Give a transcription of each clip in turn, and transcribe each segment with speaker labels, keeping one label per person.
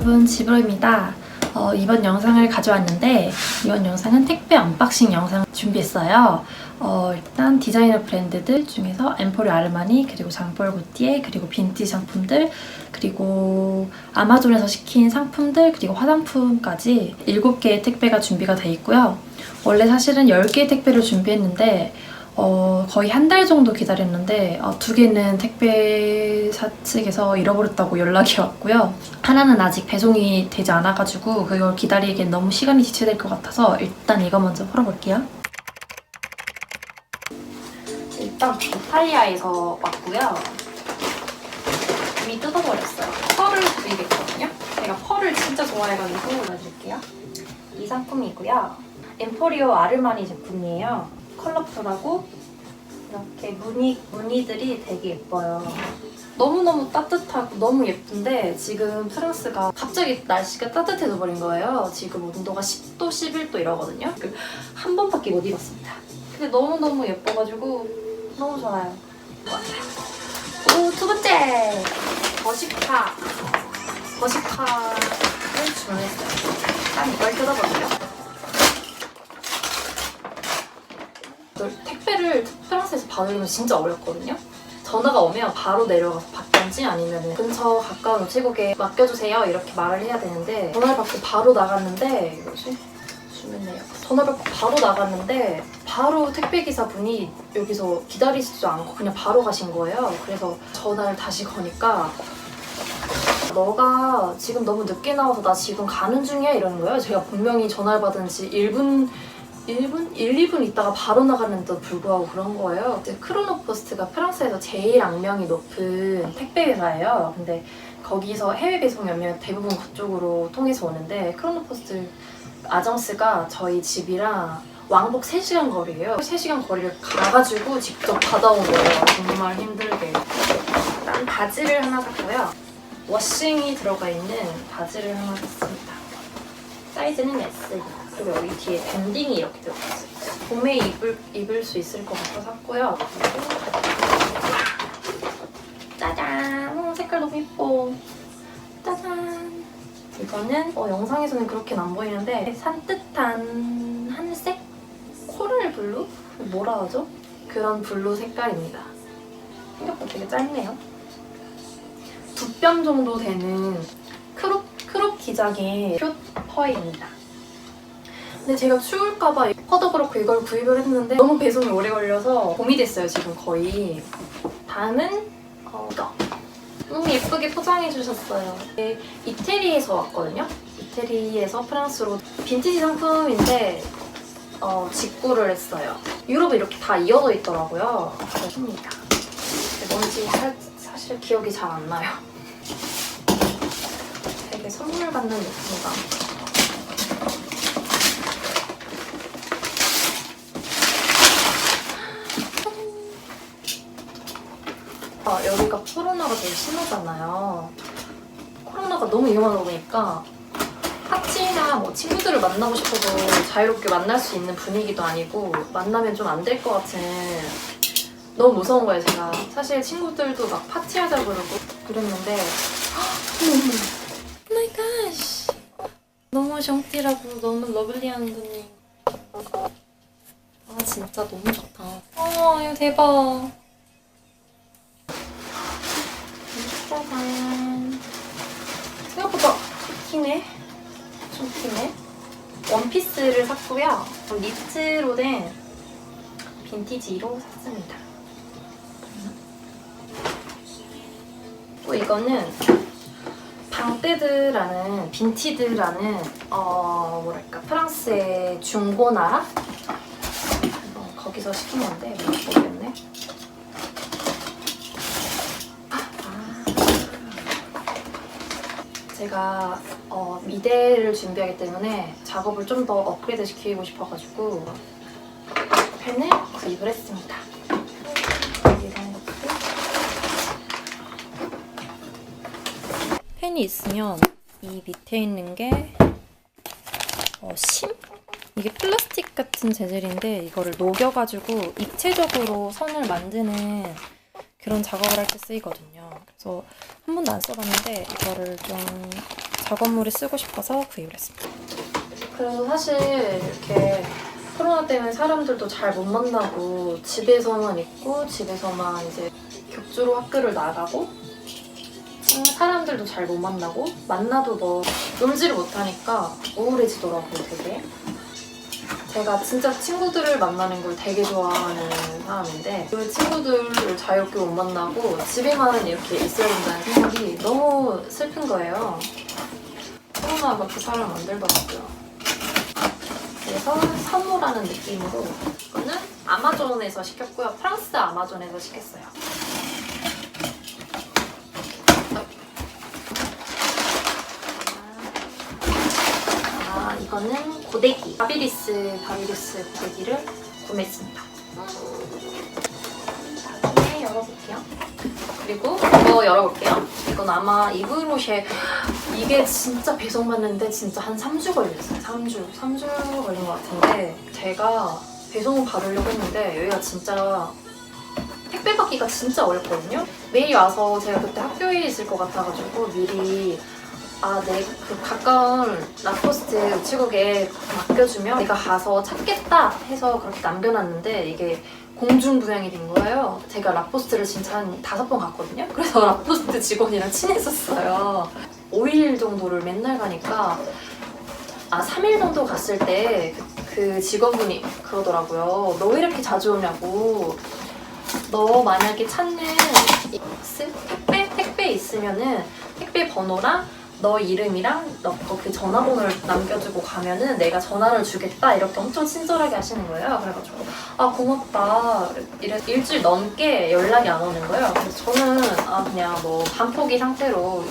Speaker 1: 여러분, 지브로입니다. 이번 영상을 가져왔는데 이번 영상은 택배 언박싱 영상 준비했어요. 일단 디자이너 브랜드들 중에서 엠포리오 아르마니, 그리고 장볼 고티에, 그리고 빈티지 상품들, 그리고 아마존에서 시킨 상품들, 그리고 화장품까지 7개의 택배가 준비가 돼 있고요. 원래 사실은 10개의 택배를 준비했는데 거의 한 달 정도 기다렸는데 2개는 택배사 측에서 잃어버렸다고 연락이 왔고요. 하나는 아직 배송이 되지 않아가지고 그걸 기다리기엔 너무 시간이 지체될 것 같아서 일단 이거 먼저 풀어볼게요. 일단 이탈리아에서 왔고요. 이미 뜯어버렸어요. 펄을 드리겠거든요. 제가 펄을 진짜 좋아해가지고 보여드릴게요. 이 상품이고요. 엠포리오 아르마니 제품이에요. 컬러풀하고 이렇게 무늬들이 되게 예뻐요. 너무너무 따뜻하고 너무 예쁜데 지금 프랑스가 갑자기 날씨가 따뜻해져 버린 거예요. 지금 온도가 10도, 11도 이러거든요. 한 번밖에 못 입었습니다. 근데 너무너무 예뻐가지고 너무 좋아요. 오, 두 번째! 버시카를 주문했어요. 일단 이걸 뜯어볼게요. 택배를 프랑스에서 받으려면 진짜 어렵거든요. 전화가 오면 바로 내려가서 받던지 아니면 근처 가까운 우체국에 맡겨주세요 이렇게 말을 해야 되는데 전화를 받고 바로 나갔는데 전화를 받고 바로 나갔는데 바로 택배기사분이 여기서 기다리지도 않고 그냥 바로 가신 거예요. 그래서 전화를 다시 거니까 너가 지금 너무 늦게 나와서 나 지금 가는 중이야 이러는 거예요. 제가 분명히 전화를 받은 지 1, 2분 있다가 바로 나갔는데도 불구하고 그런 거예요. 이제 크로노포스트가 프랑스에서 제일 악명이 높은 택배 회사예요. 근데 거기서 해외 배송이 오면 대부분 그쪽으로 통해서 오는데 크로노포스트 아정스가 저희 집이랑 왕복 3시간 거리예요. 3시간 거리를 가가지고 직접 받아온 거예요. 정말 힘들게. 일단 바지를 하나 샀고요. 워싱이 들어가 있는 바지를 하나 샀습니다. 사이즈는 S. 그리고 여기 뒤에 밴딩이 이렇게 들어갔어요. 봄에 입을 수 있을 것 같아서 샀고요. 짜잔! 색깔 너무 예뻐. 짜잔! 이거는 영상에서는 그렇게는 안 보이는데 산뜻한 하늘색? 코랄 블루? 뭐라 하죠? 그런 블루 색깔입니다. 생각보다 되게 짧네요. 2뼘 정도 되는 크롭 기장의 숏퍼입니다. 근데 제가 추울까봐 퍼도 그렇고 이걸 구입을 했는데 너무 배송이 오래 걸려서 봄이 됐어요, 지금 거의. 다음은 이거. 너무 예쁘게 포장해 주셨어요. 이태리에서 왔거든요. 이태리에서 프랑스로 빈티지 상품인데 직구를 했어요. 유럽에 이렇게 다 이어져 있더라고요. 그렇습니다. 뭔지 사실 기억이 잘 안 나요. 되게 선물 받는 느낌이다. 여기가 코로나가 되게 심하잖아요. 코로나가 너무 위험하다 보니까 파티나 뭐 친구들을 만나고 싶어도 자유롭게 만날 수 있는 분위기도 아니고 만나면 좀 안 될 것 같은 너무 무서운 거예요, 제가. 사실 친구들도 막 파티하자 그러고 그랬는데 오 마이 갓! 너무 정띠라고 너무 러블리한 분이 진짜 너무 좋다. 이거 대박. 짜잔. 생각보다 키네. 좀 키네. 원피스를 샀고요. 니트로 된 빈티지로 샀습니다. 또 이거는 방떼드라는 빈티드라는 뭐랄까 프랑스의 중고나라? 거기서 시킨 건데 모르겠네. 제가 미대를 준비하기 때문에 작업을 좀 더 업그레이드 시키고 싶어가지고 펜을 구입을 했습니다. 이런 것도 펜이 있으면 이 밑에 있는 게 심? 이게 플라스틱 같은 재질인데 이거를 녹여가지고 입체적으로 선을 만드는 그런 작업을 할 때 쓰이거든요. 그래서 한 번도 안 써봤는데 이거를 좀 작업물을 쓰고 싶어서 구입을 했습니다. 그래서 사실 이렇게 코로나 때문에 사람들도 잘 못 만나고 집에서만 있고 집에서만 이제 격주로 학교를 나가고 사람들도 잘 못 만나고 만나도 뭐 놀지를 못하니까 우울해지더라고요 되게. 제가 진짜 친구들을 만나는 걸 되게 좋아하는 사람인데 그 친구들을 자유롭게 못 만나고 집에만 이렇게 있어야 된다는 생각이 너무 슬픈 거예요. 코로나가 그 사람 만들더라고요. 그래서 선물하는 느낌으로 이거는 아마존에서 시켰고요. 프랑스 아마존에서 시켰어요. 이거는 고데기 바비리스 고데기를 구매했습니다. 다음에 열어볼게요. 그리고 이거 열어볼게요. 이건 아마 이브로쉐 이게 진짜 배송받는데 진짜 한 3주 걸렸어요. 3주 걸린 것 같은데 제가 배송 받으려고 했는데 여기가 진짜 택배 받기가 진짜 어렵거든요. 매일 와서 제가 그때 학교에 있을 것 같아가지고 미리 그 가까운 라코스트 우체국에 맡겨주면 내가 가서 찾겠다 해서 그렇게 남겨놨는데 이게 공중부양이 된 거예요. 제가 라코스트를 진짜 한 5번 갔거든요. 그래서 라코스트 직원이랑 친했었어요. 5일 정도를 맨날 가니까 3일 정도 갔을 때 그 직원분이 그러더라고요. 너 왜 이렇게 자주 오냐고. 너 만약에 찾는 택배 있으면은 택배 번호랑 너 이름이랑 너 그 전화번호를 남겨주고 가면은 내가 전화를 주겠다 이렇게 엄청 친절하게 하시는 거예요. 그래가지고 고맙다. 일주일 넘게 연락이 안 오는 거예요. 그래서 저는 그냥 뭐 반포기 상태로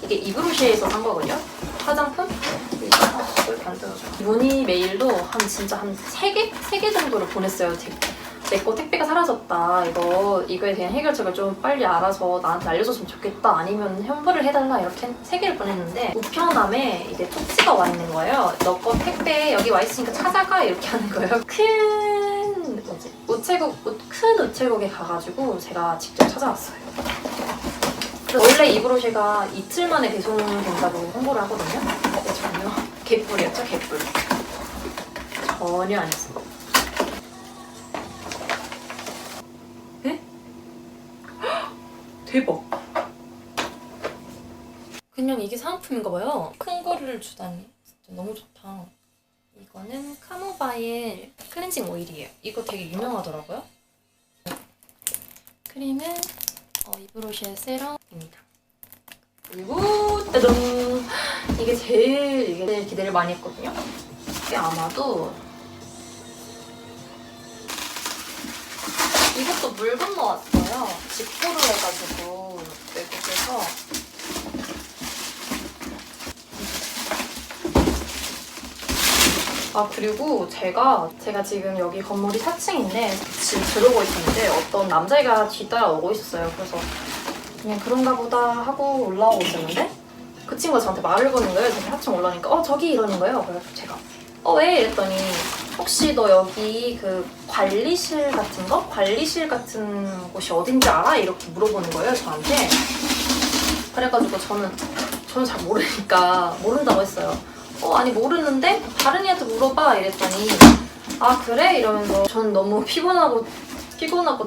Speaker 1: 이게 이브로시에서 산 거거든요. 화장품? 이걸 만들어줘. 문의 메일도 진짜 한 3개 정도를 보냈어요. 내 거 택배가 사라졌다. 이거에 대한 해결책을 좀 빨리 알아서 나한테 알려줬으면 좋겠다. 아니면 현부를 해달라. 이렇게 3개를 보냈는데 우편함에 이제 쪽지가 와 있는 거예요. 너 거 택배 여기 와 있으니까 찾아가. 이렇게 하는 거예요. 큰 우체국에 가가지고 제가 직접 찾아왔어요. 원래 이브로쉐가 이틀 만에 배송된다고 홍보를 하거든요. 전혀 개뿔이었죠, 개뿔. 전혀 아니었어요. 에? 대박. 그냥 이게 사은품인가 봐요. 큰 거를 주다니. 진짜 너무 좋다. 이거는 카모바일 클렌징 오일이에요. 이거 되게 유명하더라고요. 크림은 이브로쉐 세럼입니다. 그리고 짜잔! 이게 제일 기대를 많이 했거든요. 이게 아마도 이것도 물 건너왔어요. 직구를 해가지고 외국에서. 그리고 제가 지금 여기 건물이 4층인데 지금 들어오고 있었는데 어떤 남자애가 뒤따라 오고 있었어요. 그래서 그냥 그런가 보다 하고 올라오고 있었는데 그 친구가 저한테 말을 거는 거예요. 제가 4층 올라오니까 저기 이러는 거예요. 그래서 제가 왜? 이랬더니 혹시 너 여기 그 관리실 같은 곳이 어딘지 알아? 이렇게 물어보는 거예요, 저한테. 그래가지고 저는 잘 모르니까 모른다고 했어요. 아니 모르는데 다른 애한테 물어봐 이랬더니 그래? 이러면서 저는 너무 피곤하고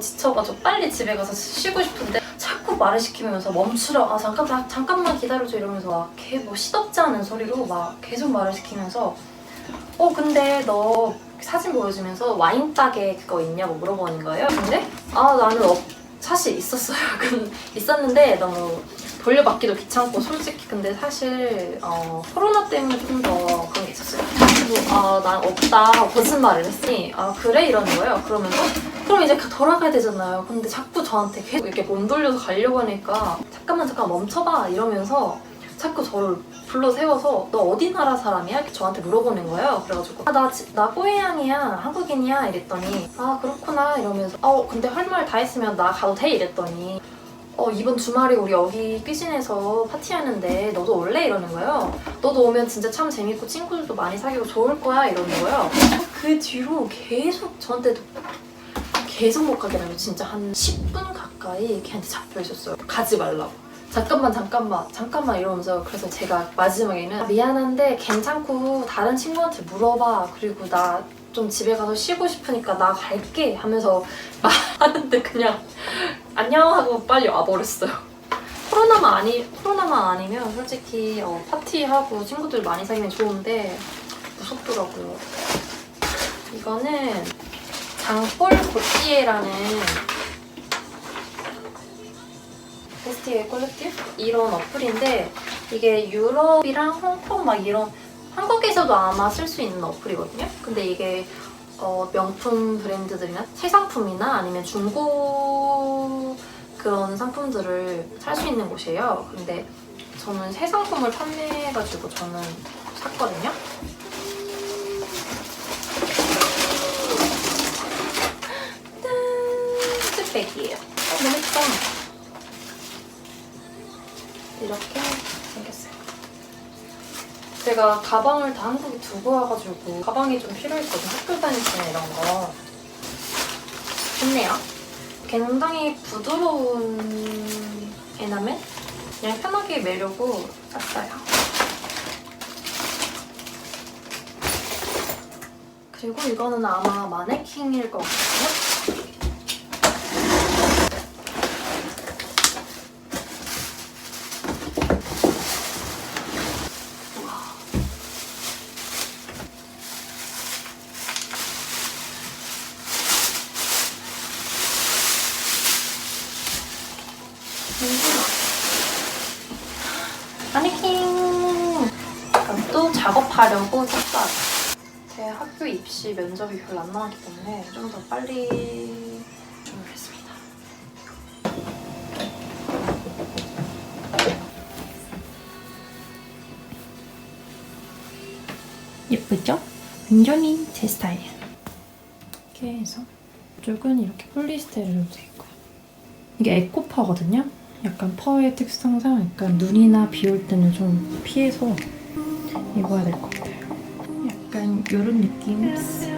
Speaker 1: 지쳐가지고 빨리 집에 가서 쉬고 싶은데 자꾸 말을 시키면서 멈추라. 잠깐만 기다려줘 이러면서 걔 시덥지 않은 소리로 계속 말을 시키면서 근데 너 사진 보여주면서 와인 따개 그거 있냐고 물어보는 거예요. 근데 나는 사실 있었어요. 있었는데 너무 돌려받기도 귀찮고 솔직히 근데 사실 코로나 때문에 좀 더 그런 게 있었어요. 그리고 난 없다 거짓말을 했으니 그래? 이러는 거예요. 그러면서 그럼 이제 돌아가야 되잖아요. 근데 자꾸 저한테 계속 이렇게 몸 돌려서 가려고 하니까 잠깐 멈춰봐 이러면서 자꾸 저를 불러 세워서 너 어디 나라 사람이야? 이렇게 저한테 물어보는 거예요. 그래가지고 나 호해양이야 한국인이야 이랬더니 그렇구나 이러면서 근데 할 말 다 했으면 나 가도 돼? 이랬더니 이번 주말에 우리 여기 삐진에서 파티하는데 너도 올래? 이러는 거예요. 너도 오면 진짜 참 재밌고 친구들도 많이 사귀고 좋을 거야 이러는 거예요. 그 뒤로 계속 저한테도 계속 못 가게 하면 진짜 한 10분 가까이 걔한테 잡혀 있었어요. 가지 말라고. 잠깐만 이러면서 그래서 제가 마지막에는 미안한데 괜찮고 다른 친구한테 물어봐. 그리고 나 좀 집에 가서 쉬고 싶으니까 나 갈게 하면서 말하는데 그냥 안녕 하고 빨리 와버렸어요. 코로나만 아니면 솔직히 파티하고 친구들 많이 사귀면 좋은데 무섭더라고요. 이거는 장폴 고띠에라는 페스티벌 콜렉티브? 이런 어플인데 이게 유럽이랑 홍콩 막 이런 한국에서도 아마 쓸 수 있는 어플이거든요. 근데 이게 명품 브랜드들이나 새 상품이나 아니면 중고 그런 상품들을 살 수 있는 곳이에요. 근데 저는 새 상품을 판매해가지고 저는 샀거든요. 짠! hand백이에요. 너무 예쁘다. 이렇게 생겼어요. 제가 가방을 다 한국에 두고 와가지고 가방이 좀 필요했거든요. 학교 다닐 때 이런 거. 좋네요. 굉장히 부드러운 에나멜? 그냥 편하게 매려고 샀어요. 그리고 이거는 아마 마네킹일 것 같거든요. 마네킹! 이것도 작업하려고 샀어요. 제 학교 입시 면접이 별로 안 나왔기 때문에 좀 더 빨리 준비를 했습니다. 예쁘죠? 완전히 제 스타일. 이렇게 해서 이쪽은 이렇게 폴리스테르로 돼 있고요. 이게 에코퍼거든요. 약간 펄의 특성상 약간 눈이나 비 올 때는 좀 피해서 입어야 될 것 같아요. 약간 이런 느낌.